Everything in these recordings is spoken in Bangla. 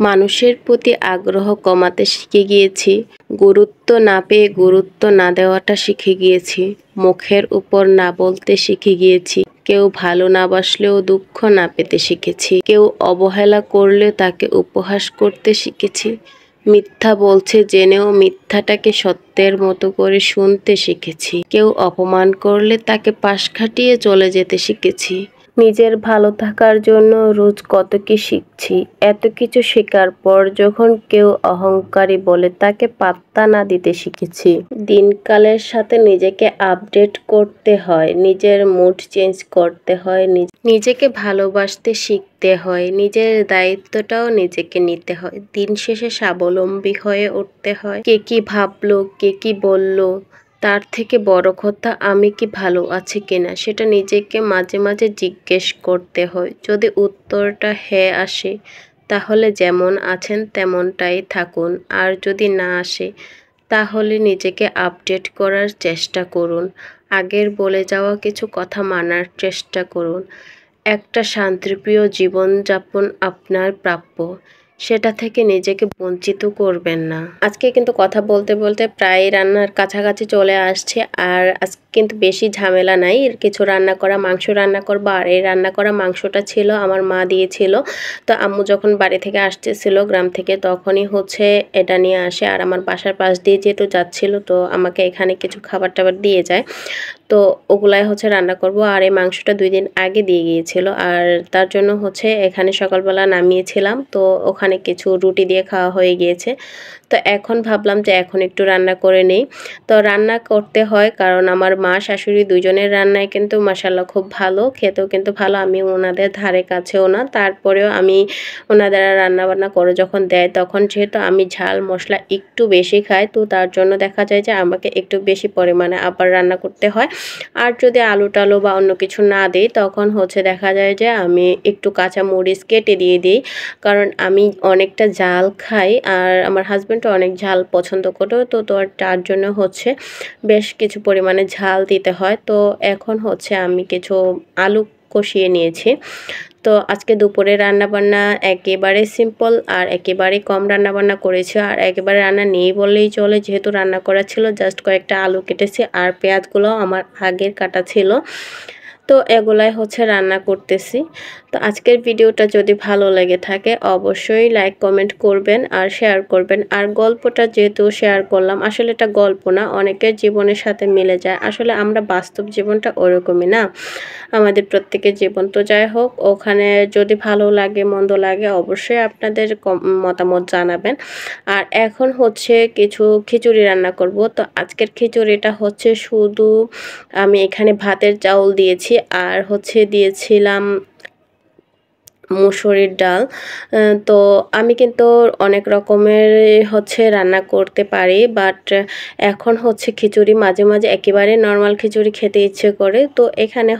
মানুষের প্রতি আগ্রহ কমাতে শিখে গিয়েছি, গুরুত্ব না পেয়ে গুরুত্ব না দেওয়াটা শিখে গিয়েছি, মুখের উপর না বলতে শিখে গিয়েছি, কেউ ভালো না বাসলেও দুঃখ না পেতে শিখেছি, কেউ অবহেলা করলে তাকে উপহাস করতে শিখেছি, মিথ্যা বলছে জেনেও মিথ্যাটাকে সত্যের মতো করে শুনতে শিখেছি, কেউ অপমান করলে তাকে পাশ কাটিয়ে চলে যেতে শিখেছি। নিজের ভালো থাকার জন্য রোজ কত কি শিখছি। এত কিছু শেখার পর যখন কেউ অহংকারী বলে তাকে পাত্তা না দিতে শিখেছি। দিনকালের সাথে নিজেকে আপডেট করতে হয়, নিজের মুড চেঞ্জ করতে হয়, নিজেকে ভালোবাসতে শিখতে হয়, নিজের দায়িত্বটাও নিজেকে নিতে হয়। দিন শেষে স্বাবলম্বী হয়ে উঠতে হয়। কে কি ভাবলো, কে কি বললো, তার থেকে বড় কথা আমি কি ভালো আছি কিনা সেটা নিজেকে মাঝে মাঝে জিজ্ঞেস করতে হয়। যদি উত্তরটা হ্যাঁ আসে তাহলে যেমন আছেন তেমনটাই থাকুন, আর যদি না আসে তাহলে নিজেকে আপডেট করার চেষ্টা করুন। আগের বলে যাওয়া কিছু কথা মানার চেষ্টা করুন। একটা শান্তিপ্রিয় জীবনযাপন আপনার প্রাপ্য, সেটা থেকে নিজেকে বঞ্চিত করবেন না। আজকে কিন্তু কথা বলতে বলতে প্রায় রান্নার কাছাকাছি চলে আসছে, আর আজকে কিন্তু বেশি ঝামেলা নাই। কিছু রান্না করা, মাংস রান্না করবো, আর এই রান্না করা মাংসটা ছিল আমার মা দিয়েছিল। তো আম্মু যখন বাড়ি থেকে আসতেছিল গ্রাম থেকে তখনই এটা নিয়ে আসে, আর আমার বাসার পাশ দিয়ে যেহেতু যাচ্ছিল তো আমাকে এখানে কিছু খাবার টাবার দিয়ে যায়। তো ওগুলাই রান্না করব। আর এই মাংসটা 2 দিন আগে দিয়ে গিয়েছিল, আর তার জন্য এখানে সকালবেলা নামিয়েছিলাম। তো ওখানে কিছু রুটি দিয়ে খাওয়া হয়ে গিয়েছে। তো এখন ভাবলাম যে এখন একটু রান্না করে নেই। তো রান্না করতে হয় কারণ আমার মা শাশুড়ি দুজনের রান্নায় কিন্তু মাশাআল্লাহ খুব ভালো, খেতেও কিন্তু ভালো। আমি ওনাদের ধারে কাছেও না, তারপরেও আমি ওনাদের রান্নাবান্না করে যখন দেয় তখন যেহেতু আমি ঝাল মশলা একটু বেশি খাই, তো তার জন্য দেখা যায় যে আমাকে একটু বেশি পরিমাণে আবার রান্না করতে হয়। আর যদি আলু টালু বা অন্য কিছু না দিই তখন দেখা যায় যে আমি একটু কাঁচা মরিচ কেটে দিয়ে দিই, কারণ আমি অনেকটা ঝাল খাই আর আমার হাজব্যান্ডও অনেক ঝাল পছন্দ করে। তো তার জন্য বেশ কিছু পরিমাণে ঝাল দিতে হয়। তো এখন আমি কিছু আলু কষিয়ে নিয়েছি। তো আজকে দুপুরে রান্নাবান্না একেবারে সিম্পল আর একেবারে কম রান্নাবান্না করেছি, আর একেবারে রান্না নেই বললেই চলে, যেহেতু রান্না করা ছিল। জাস্ট কয়েকটা আলু কেটেছি আর পেঁয়াজগুলো আমার আগের কাটা ছিল। তো এগুলাই রান্না করতেছি। তো আজকের ভিডিওটা যদি ভালো লেগে থাকে অবশ্যই লাইক কমেন্ট করবেন আর শেয়ার করবেন। আর গল্পটা যেহেতু শেয়ার করলাম, আসলে এটা গল্প না, অনেকের জীবনের সাথে মিলে যায়। আসলে আমরা বাস্তব জীবনটা ওরকমই না, আমাদের প্রত্যেকের জীবন। তো যাই হোক, ওখানে যদি ভালো লাগে মন্দ লাগে অবশ্যই আপনাদের মতামত জানাবেন। আর এখন কিছু খিচুড়ি রান্না করব। তো আজকের খিচুড়িটা শুধু আমি এখানে ভাতের চাউল দিয়েছি, আর দিয়েছিলাম মুসুরির ডাল। তো আমি কিন্তু অনেক রকমের রান্না করতে পারি, বাট এখন খিচুড়ি মাঝে মাঝে একেবারে নর্মাল খিচুড়ি খেতে ইচ্ছে করে। তো এখানে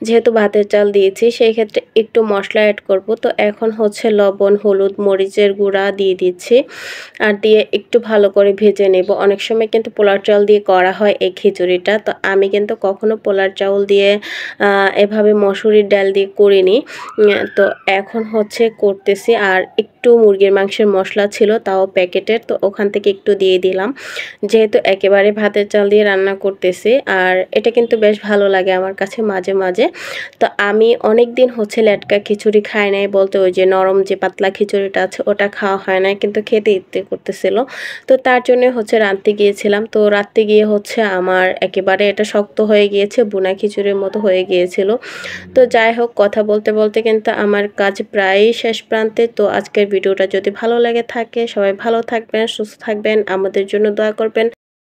যেহেতু ভাতের চাল দিয়েছি সেই ক্ষেত্রে একটু মশলা অ্যাড করব। তো এখন লবণ, হলুদ, মরিচের গুঁড়া দিয়ে দিচ্ছি, আর দিয়ে একটু ভালো করে ভেজে নেব। অনেক সময় কিন্তু পোলার চাল দিয়ে করা হয় এই খিচুড়িটা, তো আমি কিন্তু কখনো পোলার চাউল দিয়ে এভাবে মসুরির ডাল দিয়ে করিনি। তো এখন করতেছি। আর একটু মুরগির মাংসের মশলা ছিল, তাও প্যাকেটের, তো ওখান থেকে একটু দিয়ে দিলাম, যেহেতু একেবারে ভাতের চাল দিয়ে রান্না করতেছি। আর এটা কিন্তু বেশ ভালো লাগে আমার কাছে মাঝে মাঝে। তো আমি অনেক দিন লেটকা খিচুড়ি খাই নাই, বলতে ওই যে নরম যে পাতলা খিচুড়িটা আছে ওটা খাওয়া হয় না, কিন্তু খেতে ইচ্ছে করতেছিল। তো তার জন্য রাঁধতে গিয়েছিলাম। তো রাঁধতে গিয়ে আমার একেবারে এটা শক্ত হয়ে গিয়েছে, বুনা খিচুড়ির মতো হয়ে গিয়েছিল। তো যাই হোক, কথা বলতে বলতে কিন্তু আমার কাজ প্রায়ই শেষ প্রান্তে। তো আজকের ভিডিওটা যদি ভালো লেগে থাকে সবাই ভালো থাকবেন, সুস্থ থাকবেন, আমাদের জন্য দোয়া করবেন।